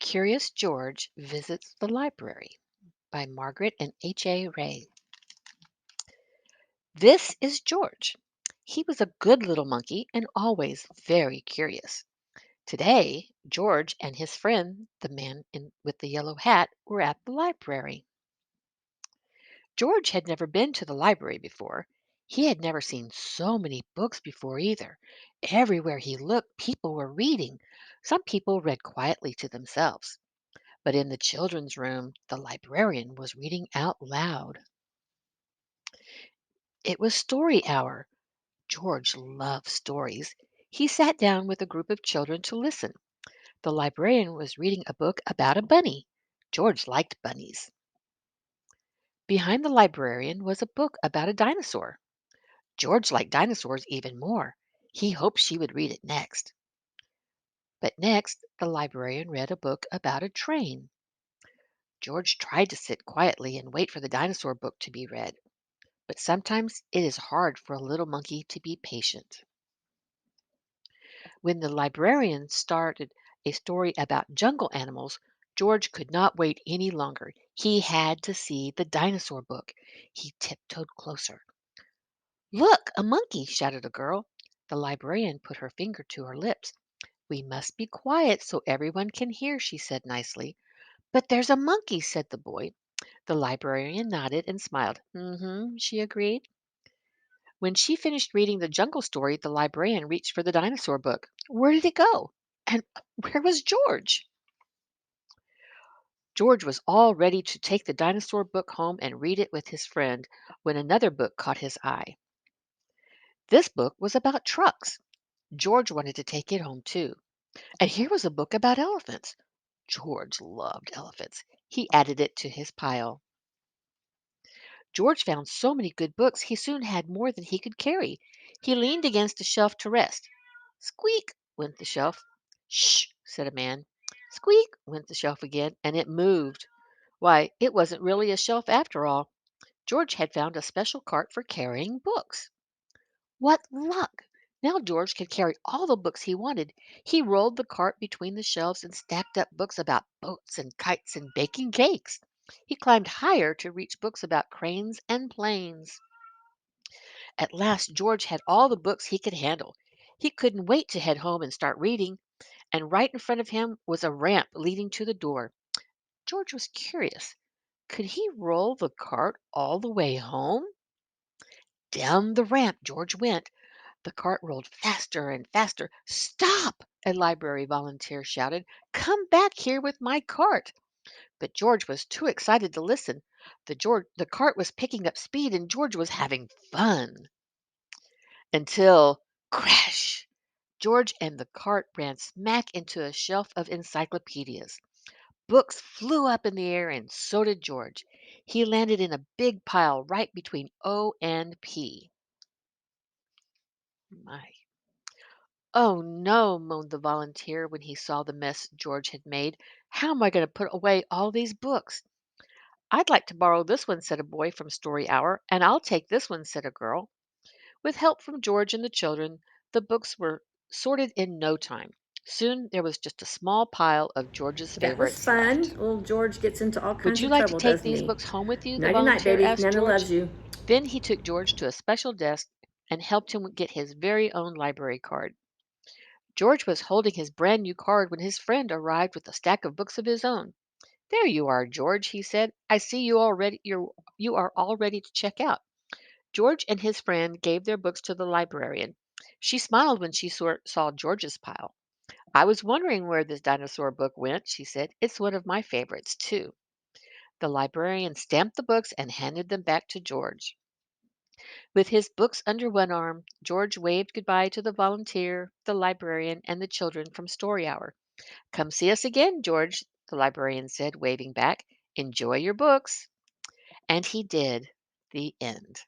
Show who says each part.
Speaker 1: Curious George Visits the Library by Margaret and H.A. Ray. This is George. He was a good little monkey and always very curious. Today, George and his friend, the with the yellow hat, were at the library. George had never been to the library before. He had never seen so many books before either. Everywhere he looked, people were reading. Some people read quietly to themselves. But in the children's room, the librarian was reading out loud. It was story hour. George loved stories. He sat down with a group of children to listen. The librarian was reading a book about a bunny. George liked bunnies. Behind the librarian was a book about a dinosaur. George liked dinosaurs even more. He hoped she would read it next. But next, the librarian read a book about a train. George tried to sit quietly and wait for the dinosaur book to be read. But sometimes it is hard for a little monkey to be patient. When the librarian started a story about jungle animals, George could not wait any longer. He had to see the dinosaur book. He tiptoed closer. Look, a monkey, shouted a girl. The librarian put her finger to her lips. We must be quiet so everyone can hear, she said nicely. But there's a monkey, said the boy. The librarian nodded and smiled. Mm-hmm, she agreed. When she finished reading the jungle story, the librarian reached for the dinosaur book. Where did it go? And where was George? George was all ready to take the dinosaur book home and read it with his friend when another book caught his eye. This book was about trucks. George wanted to take it home too. And here was a book about elephants. George loved elephants. He added it to his pile. George found so many good books he soon had more than he could carry. He leaned against a shelf to rest. Squeak went the shelf. Shh, said a man. Squeak went the shelf again, and it moved. Why, it wasn't really a shelf after all. George had found a special cart for carrying books. What luck! Now George could carry all the books he wanted. He rolled the cart between the shelves and stacked up books about boats and kites and baking cakes. He climbed higher to reach books about cranes and planes. At last, George had all the books he could handle. He couldn't wait to head home and start reading, and right in front of him was a ramp leading to the door. George was curious. Could he roll the cart all the way home? Down the ramp George went. The cart rolled faster and faster. Stop! A library volunteer shouted. Come back here with my cart. But George was too excited to listen. The cart was picking up speed and George was having fun. Until crash! George and the cart ran smack into a shelf of encyclopedias. Books flew up in the air and so did George. He landed in a big pile right between O and P. My. Oh no, moaned the volunteer when he saw the mess George had made. How am I going to put away all these books? I'd like to borrow this one, said a boy from Story Hour, and I'll take this one, said a girl. With help from George and the children, the books were sorted in no time. Soon there was just a small pile of George's
Speaker 2: That was
Speaker 1: favorites
Speaker 2: fun.
Speaker 1: left.
Speaker 2: Old George gets into all
Speaker 1: Would
Speaker 2: kinds
Speaker 1: you
Speaker 2: of
Speaker 1: like to
Speaker 2: trouble,
Speaker 1: take
Speaker 2: doesn't
Speaker 1: these
Speaker 2: he?
Speaker 1: books home with you? The
Speaker 2: Nighty night,
Speaker 1: volunteer
Speaker 2: baby.
Speaker 1: asked
Speaker 2: Nana
Speaker 1: George.
Speaker 2: loves you.
Speaker 1: Then he took George to a special desk and helped him get his very own library card. George was holding his brand new card when his friend arrived with a stack of books of his own. There you are, George, he said. I see you are all ready to check out. George and his friend gave their books to the librarian. She smiled when she saw George's pile. I was wondering where this dinosaur book went, she said. It's one of my favorites, too. The librarian stamped the books and handed them back to George. With his books under one arm, George waved goodbye to the volunteer, the librarian, and the children from Story Hour. Come see us again, George, the librarian said, waving back. Enjoy your books. And he did. The end.